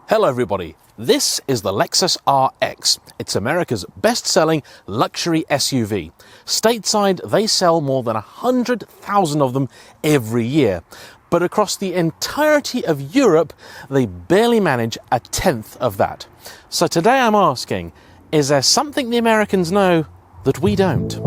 Hello everybody, this is the Lexus RX. It's America's best-selling luxury SUV. Stateside, they sell more than 100,000 of them every year. But across the entirety of Europe, they barely manage a tenth of that. So today I'm asking, is there something the Americans know that we don't?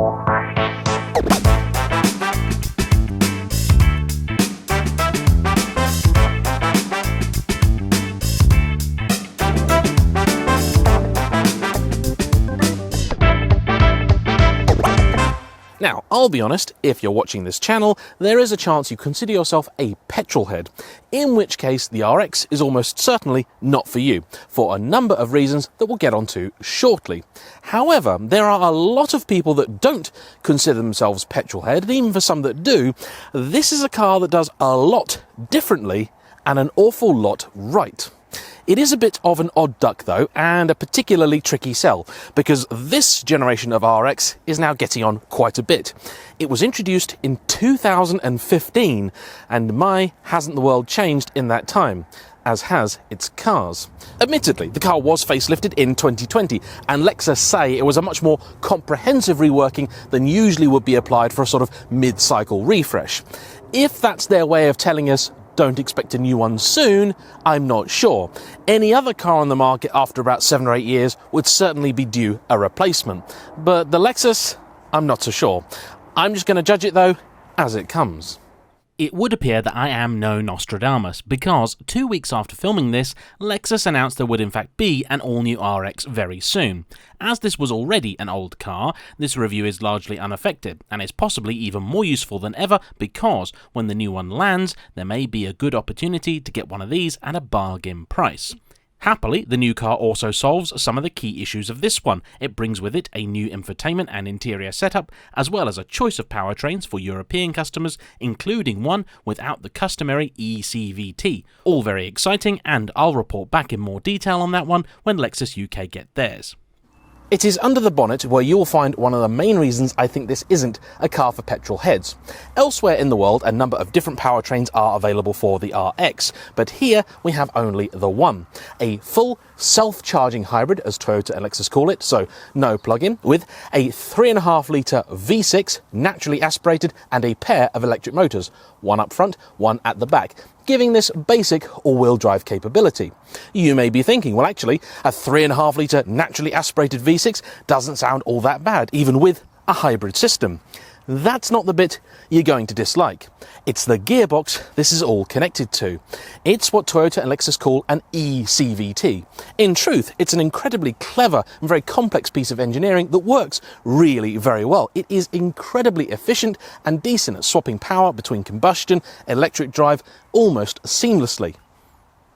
Now, I'll be honest, if you're watching this channel, there is a chance you consider yourself a petrol head, in which case the RX is almost certainly not for you, for a number of reasons that we'll get onto shortly. However, there are a lot of people that don't consider themselves petrol head, and even for some that do, this is a car that does a lot differently and an awful lot right. It is a bit of an odd duck though, and a particularly tricky sell, because this generation of RX is now getting on quite a bit. It was introduced in 2015, and my, hasn't the world changed in that time, as has its cars. Admittedly, the car was facelifted in 2020, and Lexus say it was a much more comprehensive reworking than usually would be applied for a sort of mid-cycle refresh. If that's their way of telling us don't expect a new one soon, I'm not sure. Any other car on the market after about 7 or 8 years would certainly be due a replacement. But the Lexus, I'm not so sure. I'm just going to judge it though as it comes. It would appear that I am no Nostradamus, because 2 weeks after filming this, Lexus announced there would in fact be an all-new RX very soon. As this was already an old car, this review is largely unaffected, and is possibly even more useful than ever because when the new one lands, there may be a good opportunity to get one of these at a bargain price. Happily, the new car also solves some of the key issues of this one. It brings with it a new infotainment and interior setup, as well as a choice of powertrains for European customers, including one without the customary eCVT. All very exciting, and I'll report back in more detail on that one when Lexus UK get theirs. It is under the bonnet where you will find one of the main reasons I think this isn't a car for petrol heads. Elsewhere in the world, a number of different powertrains are available for the RX, but here we have only the one. A full self-charging hybrid, as Toyota and Lexus call it, so no plug-in, with a 3.5-litre V6, naturally aspirated, and a pair of electric motors, one up front, one at the back, giving this basic all-wheel drive capability. You may be thinking, well actually, a 3.5-litre naturally aspirated V6 doesn't sound all that bad, even with a hybrid system. That's not the bit you're going to dislike. It's the gearbox this is all connected to. It's what Toyota and Lexus call an eCVT. In truth, it's an incredibly clever and very complex piece of engineering that works really very well. It is incredibly efficient and decent at swapping power between combustion, electric drive almost seamlessly.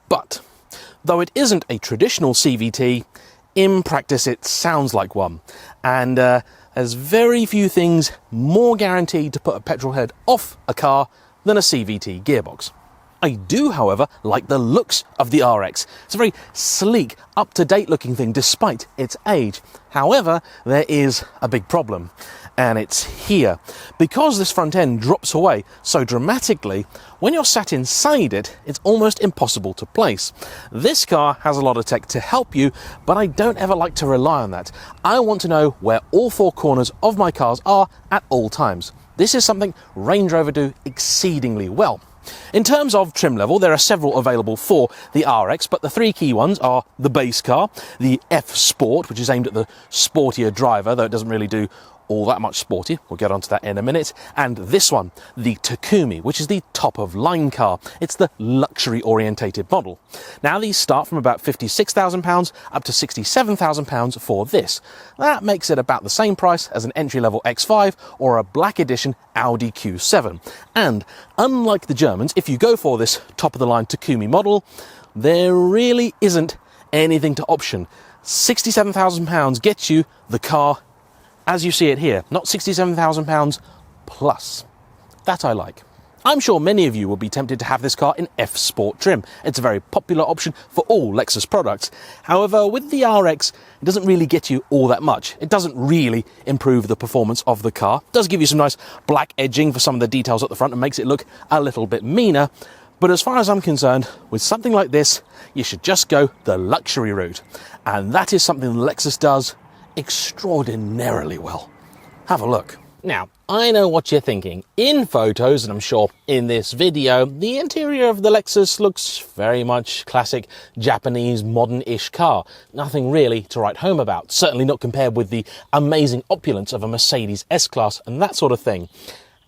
But though it isn't a traditional CVT, in practice it sounds like one. And there's very few things more guaranteed to put a petrol head off a car than a CVT gearbox. I do, however, like the looks of the RX. It's a very sleek, up-to-date looking thing despite its age. However, there is a big problem, and it's here. Because this front end drops away so dramatically, when you're sat inside it, it's almost impossible to place. This car has a lot of tech to help you, but I don't ever like to rely on that. I want to know where all four corners of my cars are at all times. This is something Range Rover do exceedingly well. In terms of trim level, there are several available for the RX, but the three key ones are the base car, the F Sport, which is aimed at the sportier driver, though it doesn't really do all that much sporty, we'll get onto that in a minute, and this one, the Takumi, which is the top of line car. It's the luxury orientated model. Now these start from about £56,000 up to £67,000 for this. That makes it about the same price as an entry-level X5 or a black edition Audi Q7. And unlike the Germans, if you go for this top of the line Takumi model, there really isn't anything to option. £67,000 gets you the car as you see it here, not £67,000 plus. That I like. I'm sure many of you will be tempted to have this car in F Sport trim. It's a very popular option for all Lexus products. However, with the RX, it doesn't really get you all that much. It doesn't really improve the performance of the car. It does give you some nice black edging for some of the details at the front and makes it look a little bit meaner, But as far as I'm concerned, with something like this, you should just go the luxury route. And that is something Lexus does extraordinarily well. Have a look. Now, I know what you're thinking. In photos, and I'm sure in this video, the interior of the Lexus looks very much classic Japanese modern-ish car. Nothing really to write home about, certainly not compared with the amazing opulence of a Mercedes S-Class and that sort of thing.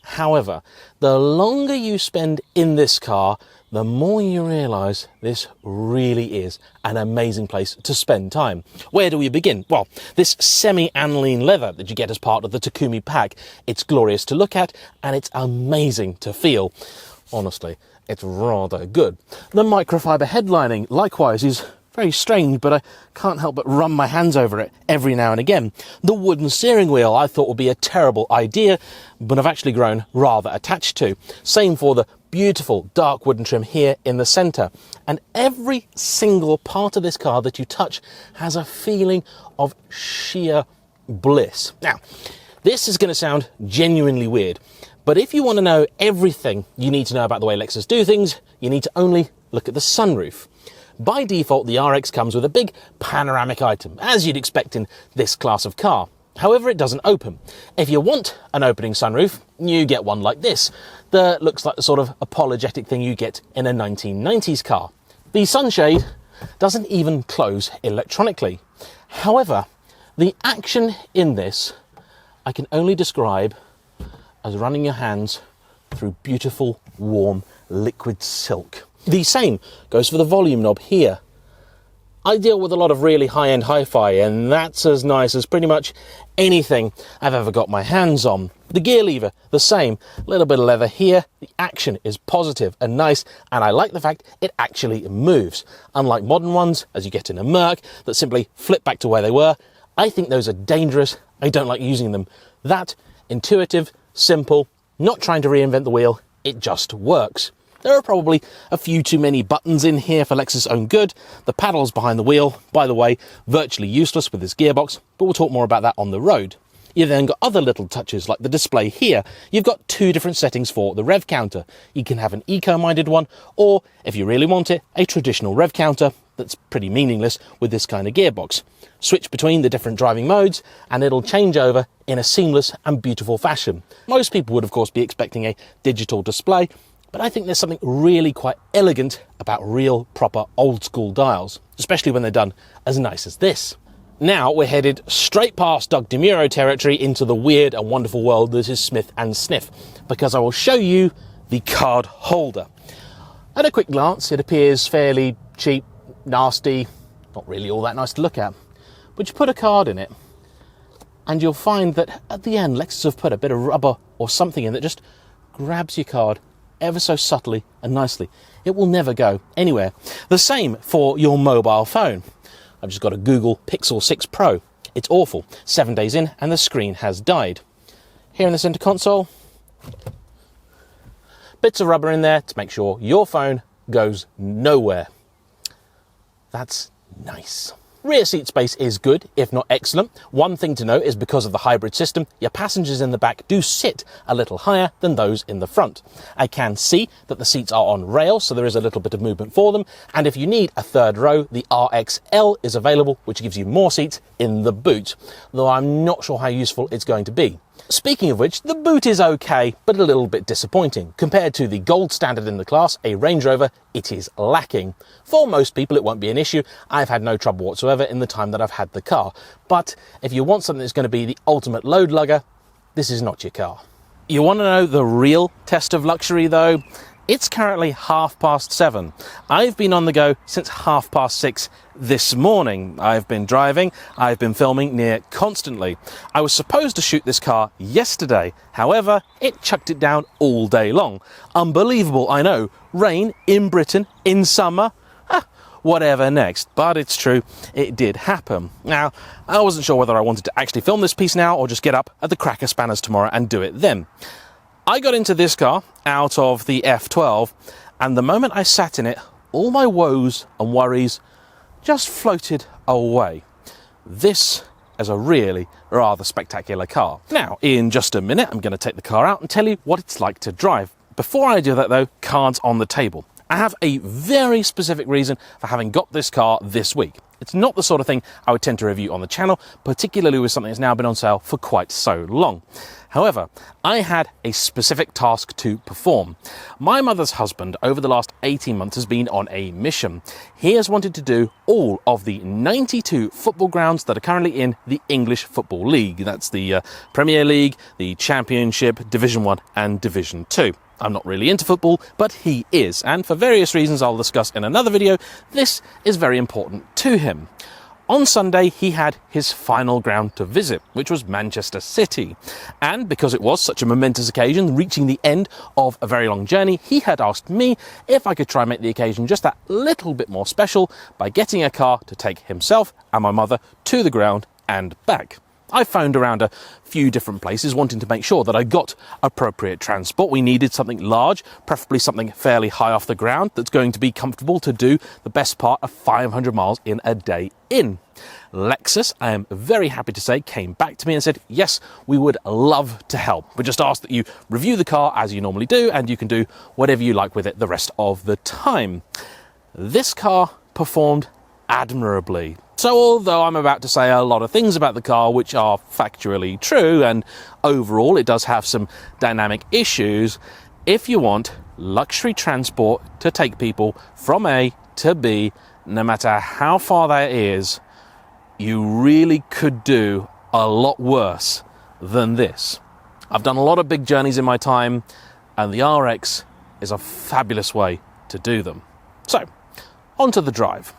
However, the longer you spend in this car, the more you realise this really is an amazing place to spend time. Where do we begin? Well, this semi-aniline leather that you get as part of the Takumi pack, it's glorious to look at and it's amazing to feel. Honestly, it's rather good. The microfiber headlining, likewise, is very strange, but I can't help but run my hands over it every now and again. The wooden steering wheel I thought would be a terrible idea, but I've actually grown rather attached to. Same for the beautiful dark wooden trim here in the centre. And every single part of this car that you touch has a feeling of sheer bliss. Now, this is going to sound genuinely weird, but if you want to know everything you need to know about the way Lexus do things, you need to only look at the sunroof. By default, the RX comes with a big panoramic item, as you'd expect in this class of car. However, it doesn't open. If you want an opening sunroof, you get one like this, that looks like the sort of apologetic thing you get in a 1990s car. The sunshade doesn't even close electronically. However, the action in this I can only describe as running your hands through beautiful, warm, liquid silk. The same goes for the volume knob here. I deal with a lot of really high-end hi-fi, and that's as nice as pretty much anything I've ever got my hands on. The gear lever, the same. A little bit of leather here. The action is positive and nice, and I like the fact it actually moves. Unlike modern ones, as you get in a Merc, that simply flip back to where they were, I think those are dangerous. I don't like using them. That, intuitive, simple, not trying to reinvent the wheel, it just works. There are probably a few too many buttons in here for Lexus' own good. The paddles behind the wheel, by the way, virtually useless with this gearbox, but we'll talk more about that on the road. You've then got other little touches like the display here. You've got two different settings for the rev counter. You can have an eco-minded one, or, if you really want it, a traditional rev counter that's pretty meaningless with this kind of gearbox. Switch between the different driving modes and it'll change over in a seamless and beautiful fashion. Most people would, of course, be expecting a digital display, but I think there's something really quite elegant about real, proper, old-school dials, especially when they're done as nice as this. Now we're headed straight past Doug DeMuro territory into the weird and wonderful world that is Smith & Sniff, because I will show you the card holder. At a quick glance, it appears fairly cheap, nasty, not really all that nice to look at. But you put a card in it, and you'll find that at the end, Lexus have put a bit of rubber or something in that just grabs your card ever so subtly and nicely. It will never go anywhere. The same for your mobile phone. I've just got a Google Pixel 6 Pro. It's awful. 7 days in and the screen has died. Here in the center console, bits of rubber in there to make sure your phone goes nowhere. That's nice. Rear seat space is good, if not excellent. One thing to note is because of the hybrid system, your passengers in the back do sit a little higher than those in the front. I can see that the seats are on rails, so there is a little bit of movement for them. And if you need a third row, the RXL is available, which gives you more seats in the boot, though I'm not sure how useful it's going to be. Speaking of which, the boot is okay, but a little bit disappointing. Compared to the gold standard in the class, a Range Rover, it is lacking. For most people, it won't be an issue. I've had no trouble whatsoever in the time that I've had the car. But if you want something that's going to be the ultimate load lugger, this is not your car. You want to know the real test of luxury, though? It's currently 7:30. I've been on the go since 6:30 this morning. I've been driving, I've been filming near constantly. I was supposed to shoot this car yesterday. However, it chucked it down all day long. Unbelievable, I know. Rain in Britain in summer. Whatever next. But it's true, it did happen. Now, I wasn't sure whether I wanted to actually film this piece now or just get up at the cracker spanners tomorrow and do it then. I got into this car out of the F12, and the moment I sat in it, all my woes and worries just floated away. This is a really rather spectacular car. Now, in just a minute, I'm going to take the car out and tell you what it's like to drive. Before I do that, though, cards on the table. I have a very specific reason for having got this car this week. It's not the sort of thing I would tend to review on the channel, particularly with something that's now been on sale for quite so long. However, I had a specific task to perform. My mother's husband over the last 18 months has been on a mission. He has wanted to do all of the 92 football grounds that are currently in the English Football League. That's the Premier League, the Championship, Division 1 and Division 2. I'm not really into football, but he is, and for various reasons I'll discuss in another video, this is very important to him. On Sunday, he had his final ground to visit, which was Manchester City. And because it was such a momentous occasion, reaching the end of a very long journey, he had asked me if I could try and make the occasion just that little bit more special by getting a car to take himself and my mother to the ground and back. I phoned around a few different places wanting to make sure that I got appropriate transport. We needed something large, preferably something fairly high off the ground that's going to be comfortable to do the best part of 500 miles in a day in. Lexus, I am very happy to say, came back to me and said, yes, we would love to help. We just ask that you review the car as you normally do, and you can do whatever you like with it the rest of the time. This car performed admirably. So although I'm about to say a lot of things about the car which are factually true, and overall it does have some dynamic issues, if you want luxury transport to take people from A to B, no matter how far that is, you really could do a lot worse than this. I've done a lot of big journeys in my time, and the RX is a fabulous way to do them. So, onto the drive.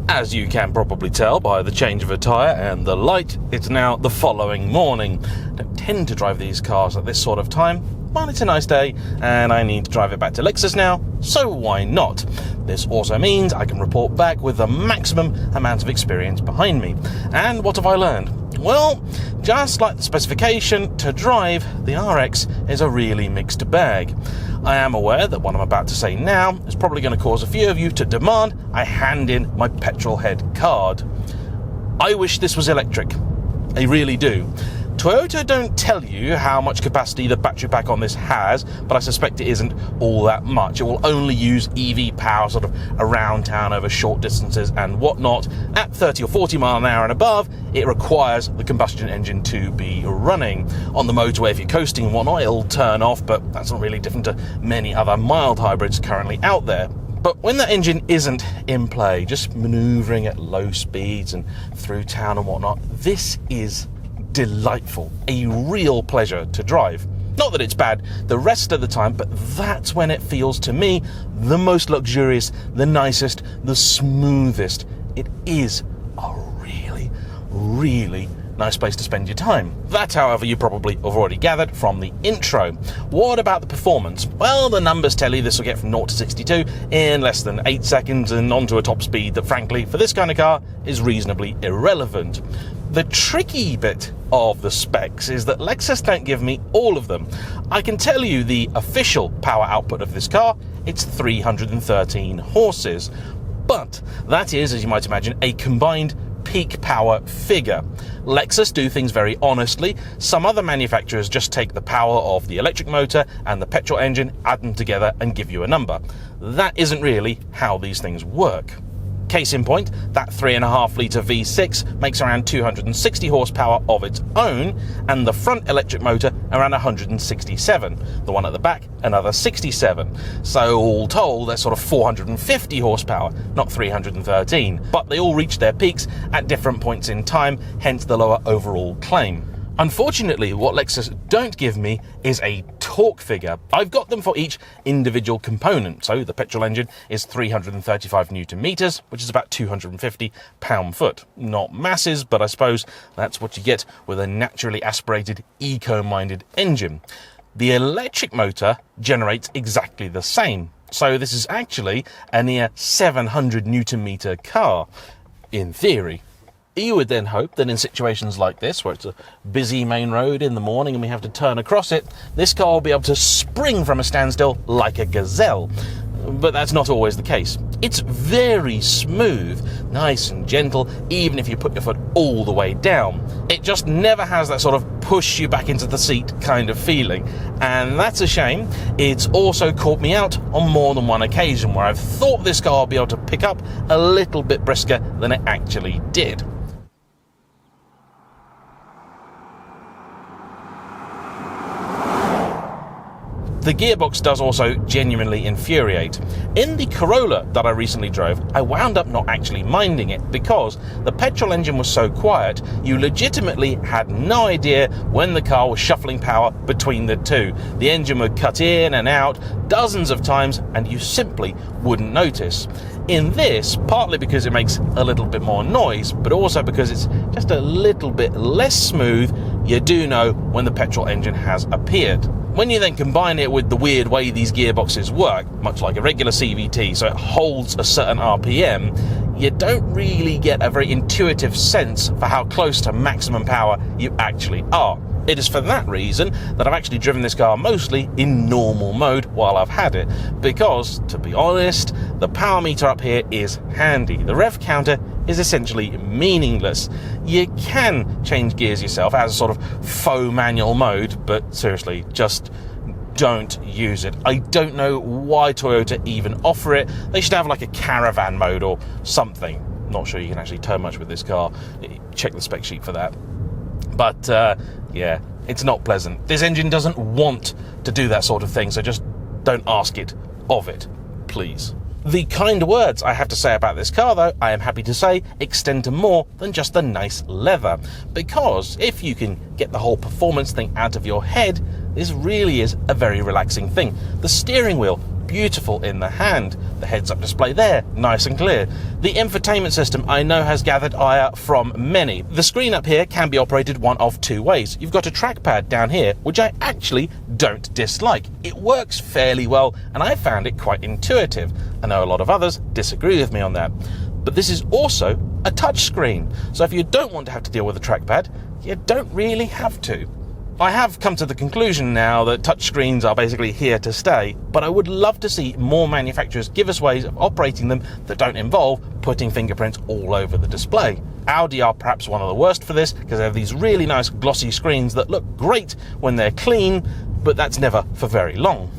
As you can probably tell by the change of a tyre and the light, it's now the following morning. I don't tend to drive these cars at this sort of time, but it's a nice day and I need to drive it back to Lexus now, so why not? This also means I can report back with the maximum amount of experience behind me. And what have I learned? Well, just like the specification, to drive, the RX is a really mixed bag. I am aware that what I'm about to say now is probably going to cause a few of you to demand I hand in my petrol head card. I wish this was electric. I really do. Toyota don't tell you how much capacity the battery pack on this has, but I suspect it isn't all that much. It will only use EV power sort of around town over short distances and whatnot. At 30 or 40 mile an hour and above, it requires the combustion engine to be running. On the motorway, if you're coasting and whatnot, it'll turn off, but that's not really different to many other mild hybrids currently out there. But when that engine isn't in play, just manoeuvring at low speeds and through town and whatnot, this is delightful, a real pleasure to drive. Not that it's bad the rest of the time, but that's when it feels to me the most luxurious, the nicest, the smoothest. It is a really, really nice place to spend your time. That, however, you probably have already gathered from the intro. What about the performance? Well, the numbers tell you this will get from 0 to 62 in less than 8 seconds and onto a top speed that, frankly, for this kind of car is reasonably irrelevant. The tricky bit of the specs is that Lexus don't give me all of them. I can tell you the official power output of this car, it's 313 horses. But that is, as you might imagine, a combined peak power figure. Lexus do things very honestly. Some other manufacturers just take the power of the electric motor and the petrol engine, add them together and give you a number. That isn't really how these things work. Case in point, that 3.5 litre V6 makes around 260 horsepower of its own, and the front electric motor around 167. The one at the back, another 67. So all told, they're sort of 450 horsepower, not 313. But they all reach their peaks at different points in time, hence the lower overall claim. Unfortunately, what Lexus don't give me is a torque figure. I've got them for each individual component. So the petrol engine is 335 Newton meters, which is about 250 pound-foot. Not masses, but I suppose that's what you get with a naturally aspirated, eco-minded engine. The electric motor generates exactly the same. So this is actually a near 700 Newton meter car, in theory. You would then hope that in situations like this, where it's a busy main road in the morning and we have to turn across it, this car will be able to spring from a standstill like a gazelle. but that's not always the case. It's very smooth, nice and gentle, even if you put your foot all the way down. It just never has that sort of push you back into the seat kind of feeling, and that's a shame. It's also caught me out on more than one occasion where I've thought this car would be able to pick up a little bit brisker than it actually did. The gearbox does also genuinely infuriate. In the Corolla that I recently drove, I wound up not actually minding it because the petrol engine was so quiet, you legitimately had no idea when the car was shuffling power between the two. The engine would cut in and out dozens of times and you simply wouldn't notice. In this, partly because it makes a little bit more noise, but also because it's just a little bit less smooth, you do know when the petrol engine has appeared. When you then combine it with the weird way these gearboxes work, much like a regular CVT, so it holds a certain RPM, you don't really get a very intuitive sense for how close to maximum power you actually are. It is for that reason that I've actually driven this car mostly in normal mode while I've had it, because, to be honest, the power meter up here is handy. The rev counter is essentially meaningless. You can change gears yourself as a sort of faux manual mode, but seriously, just don't use it. I don't know why Toyota even offer it. They should have like a caravan mode or something. Not sure you can actually turn much with this car. Check the spec sheet for that. But yeah, it's not pleasant. This engine doesn't want to do that sort of thing, so just don't ask it of it, please. The kind words I have to say about this car, though, I am happy to say, extend to more than just the nice leather. Because if you can get the whole performance thing out of your head, this really is a very relaxing thing. The steering wheel, beautiful in the hand. The heads-up display there, nice and clear. The infotainment system I know has gathered ire from many. The screen up here can be operated one of two ways. You've got a trackpad down here, which I actually don't dislike. It works fairly well, and I found it quite intuitive. I know a lot of others disagree with me on that. But this is also a touchscreen, so if you don't want to have to deal with a trackpad, you don't really have to. I have come to the conclusion now that touchscreens are basically here to stay, but I would love to see more manufacturers give us ways of operating them that don't involve putting fingerprints all over the display. Audi are perhaps one of the worst for this because they have these really nice glossy screens that look great when they're clean, but that's never for very long.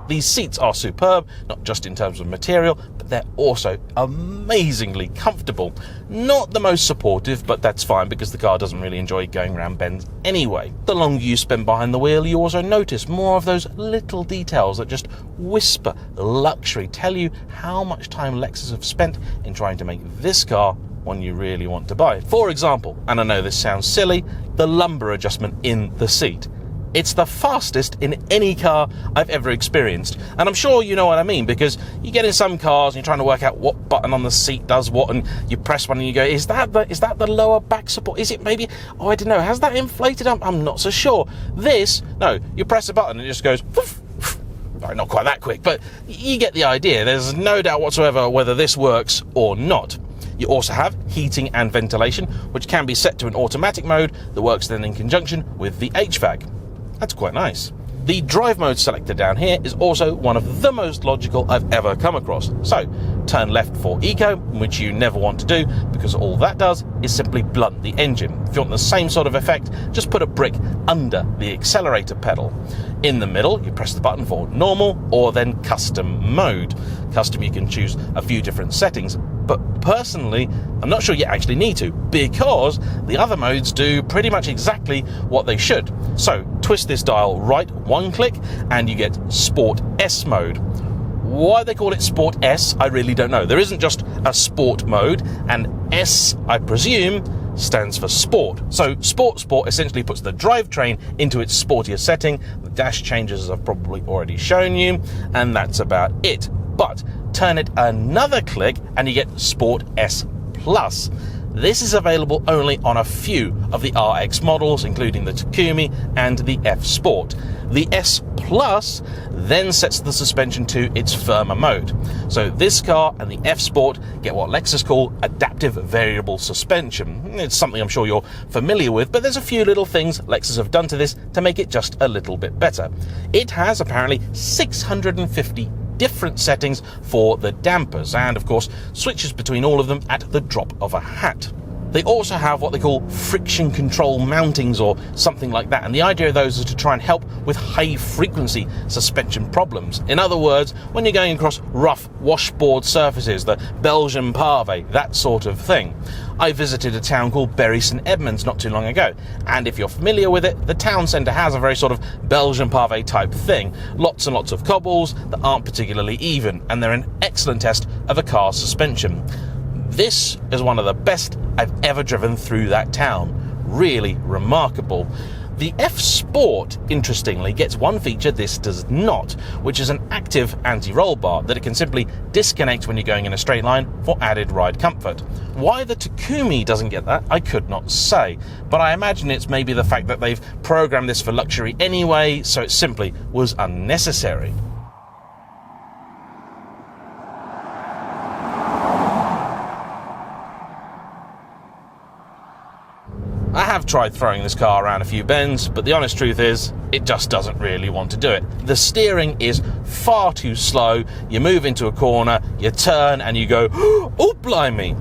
These seats are superb, not just in terms of material, but they're also amazingly comfortable. Not the most supportive, but that's fine because the car doesn't really enjoy going around bends anyway. The longer you spend behind the wheel, you also notice more of those little details that just whisper luxury, tell you how much time Lexus have spent in trying to make this car one you really want to buy. For example, and I know this sounds silly, the lumbar adjustment in the seat. It's the fastest in any car I've ever experienced. And I'm sure you know what I mean, because you get in some cars and you're trying to work out what button on the seat does what, and you press one and you go, is that the lower back support? Is it maybe, oh, I don't know, has that inflated? I'm not so sure. This, no, you press a button and it just goes, woof, woof. Right, not quite that quick, but you get the idea. There's no doubt whatsoever whether this works or not. You also have heating and ventilation, which can be set to an automatic mode that works then in conjunction with the HVAC. That's quite nice. The drive mode selector down here is also one of the most logical I've ever come across. So, turn left for eco, which you never want to do because all that does is simply blunt the engine. If you want the same sort of effect, just put a brick under the accelerator pedal. In the middle, you press the button for normal or then custom mode. Custom, you can choose a few different settings, but personally, I'm not sure you actually need to because the other modes do pretty much exactly what they should. So, twist this dial right one click and you get Sport S mode. Why they call it Sport S, I really don't know. There isn't just a sport mode, and S, I presume, stands for sport. So Sport essentially puts the drivetrain into its sportier setting. The dash changes, as I've probably already shown you, and that's about it. But turn it another click and you get Sport S Plus. this is available only on a few of the RX models, including the Takumi and the F Sport. The S Plus then sets the suspension to its firmer mode. So this car and the F Sport get what Lexus call adaptive variable suspension. It's something I'm sure you're familiar with, but there's a few little things Lexus have done to this to make it just a little bit better. It has apparently 650 different settings for the dampers, and of course switches between all of them at the drop of a hat. They also have what they call friction control mountings or something like that, and the idea of those is to try and help with high frequency suspension problems. In other words, when you're going across rough washboard surfaces, the Belgian pave, that sort of thing. I visited a town called Bury St Edmunds not too long ago, and if you're familiar with it, the town centre has a very sort of Belgian pave type thing. Lots and lots of cobbles that aren't particularly even, and they're an excellent test of a car's suspension. This is one of the best I've ever driven through that town. Really remarkable. The F Sport, interestingly, gets one feature this does not, which is an active anti-roll bar that it can simply disconnect when you're going in a straight line for added ride comfort. Why the Takumi doesn't get that, I could not say, but I imagine it's maybe the fact that they've programmed this for luxury anyway, so it simply was unnecessary. I have tried throwing this car around a few bends, but the honest truth is, it just doesn't really want to do it. The steering is far too slow. You move into a corner, you turn, and you go, oh blimey.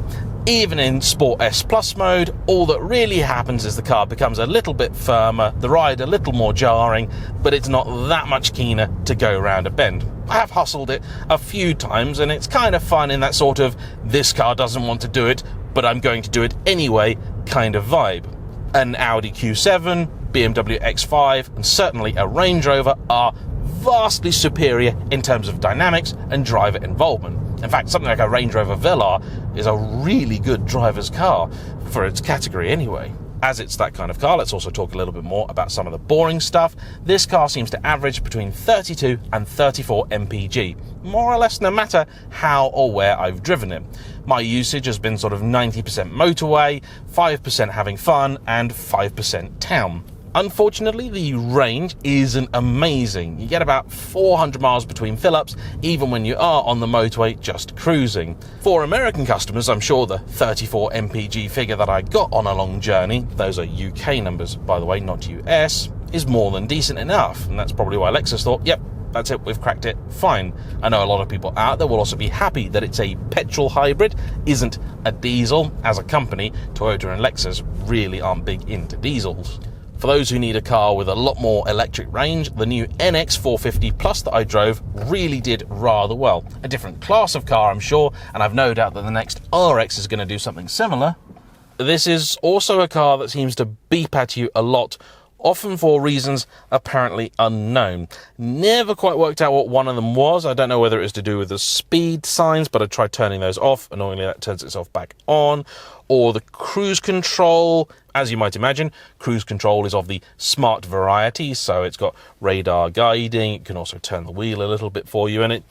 Even in Sport S Plus mode, all that really happens is the car becomes a little bit firmer, the ride a little more jarring, but it's not that much keener to go around a bend. I have hustled it a few times, and it's kind of fun in that sort of, this car doesn't want to do it, but I'm going to do it anyway kind of vibe. An Audi Q7, BMW X5, and certainly a Range Rover are vastly superior in terms of dynamics and driver involvement. In fact, something like a Range Rover Velar is a really good driver's car for its category anyway. As it's that kind of car, let's also talk a little bit more about some of the boring stuff. This car seems to average between 32 and 34 mpg, more or less no matter how or where I've driven it. My usage has been sort of 90% motorway, 5% having fun, and 5% town. Unfortunately, the range isn't amazing. You get about 400 miles between fill-ups, even when you are on the motorway just cruising. For American customers, I'm sure the 34 mpg figure that I got on a long journey, those are UK numbers, by the way, not US, is more than decent enough, and that's probably why Lexus thought, yep, that's it, we've cracked it, fine. I know a lot of people out there will also be happy that it's a petrol hybrid, isn't a diesel. As a company, Toyota and Lexus really aren't big into diesels. For those who need a car with a lot more electric range, the new NX450 Plus that I drove really did rather well. A different class of car, I'm sure, and I've no doubt that the next RX is going to do something similar. This is also a car that seems to beep at you a lot, often for reasons apparently unknown. Never quite worked out what one of them was. I don't know whether it was to do with the speed signs, but I tried turning those off. Annoyingly, that turns itself back on. Or the cruise control. As you might imagine, cruise control is of the smart variety, so it's got radar guiding. It can also turn the wheel a little bit for you, and it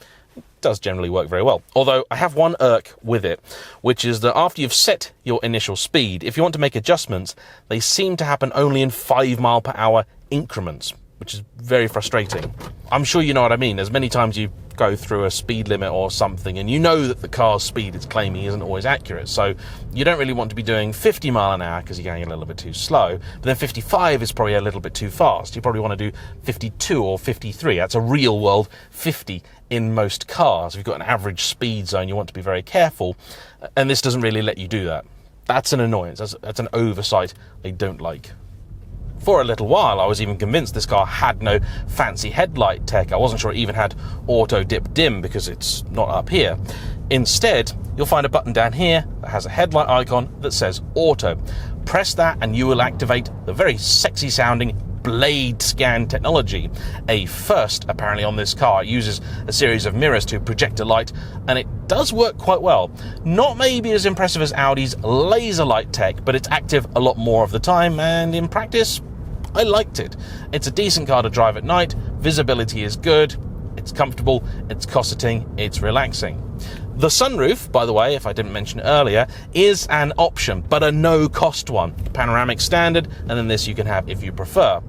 does generally work very well. Although I have one irk with it, which is that after you've set your initial speed, if you want to make adjustments, they seem to happen only in 5 mile per hour increments, which is very frustrating. I'm sure you know what I mean. There's many times you go through a speed limit or something and you know that the car's speed it's claiming isn't always accurate, so you don't really want to be doing 50 mile an hour because you're going a little bit too slow, but then 55 is probably a little bit too fast. You probably want to do 52 or 53. That's a real world 50 in most cars. If you've got an average speed zone, you want to be very careful, and this doesn't really let you do that. That's an annoyance. That's an oversight I don't like. For a little while, I was even convinced this car had no fancy headlight tech. I wasn't sure it even had auto dip dim because it's not up here. Instead, you'll find a button down here that has a headlight icon that says auto. Press that and you will activate the very sexy sounding blade scan technology. A first apparently on this car. It uses a series of mirrors to project a light, and it does work quite well. Not maybe as impressive as Audi's laser light tech, but it's active a lot more of the time, and in practice I liked it. It's a decent car to drive at night, visibility is good, it's comfortable, it's cosseting, it's relaxing. The sunroof, by the way, if I didn't mention it earlier, is an option, but a no-cost one. Panoramic standard, and then this you can have if you prefer.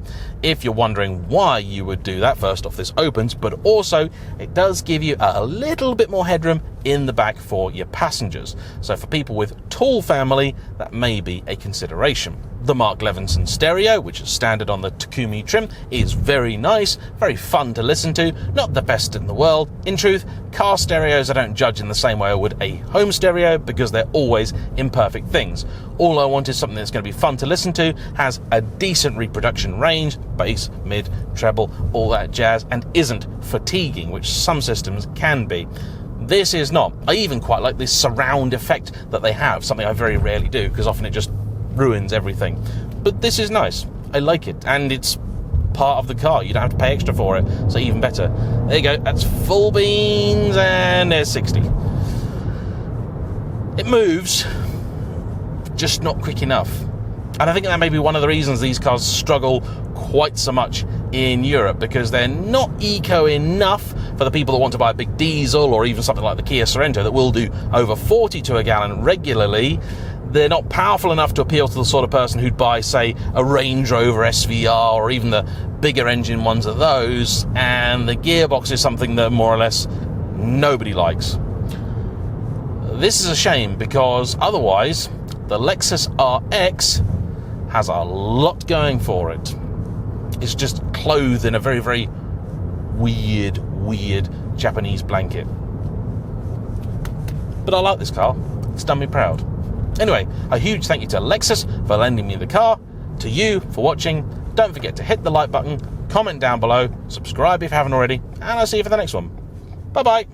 If you're wondering why you would do that, first off, this opens, but also it does give you a little bit more headroom in the back for your passengers. So for people with tall family, that may be a consideration. The Mark Levinson stereo, which is standard on the Takumi trim, is very nice, very fun to listen to, not the best in the world. In truth, car stereos I don't judge in the same way I would a home stereo, because they're always imperfect things. All I want is something that's going to be fun to listen to, has a decent reproduction range, bass, mid, treble, all that jazz, and isn't fatiguing, which some systems can be. This is not. I even quite like this surround effect that they have, something I very rarely do, because often it just ruins everything. But this is nice. I like it, and it's part of the car. You don't have to pay extra for it, so even better. There you go. That's full beans, and there's 60. It moves, just not quick enough. And I think that may be one of the reasons these cars struggle quite so much in Europe, because they're not eco enough for the people that want to buy a big diesel, or even something like the Kia Sorento that will do over 40 to a gallon regularly. They're not powerful enough to appeal to the sort of person who'd buy, say, a Range Rover SVR, or even the bigger engine ones of those, and the gearbox is something that more or less nobody likes. This is a shame, because otherwise the Lexus RX has a lot going for it. It's just clothed in a very, very weird Japanese blanket. But I like this car. It's done me proud. Anyway, a huge thank you to Lexus for lending me the car, to you for watching. Don't forget to hit the like button, comment down below, subscribe if you haven't already, and I'll see you for the next one. Bye-bye.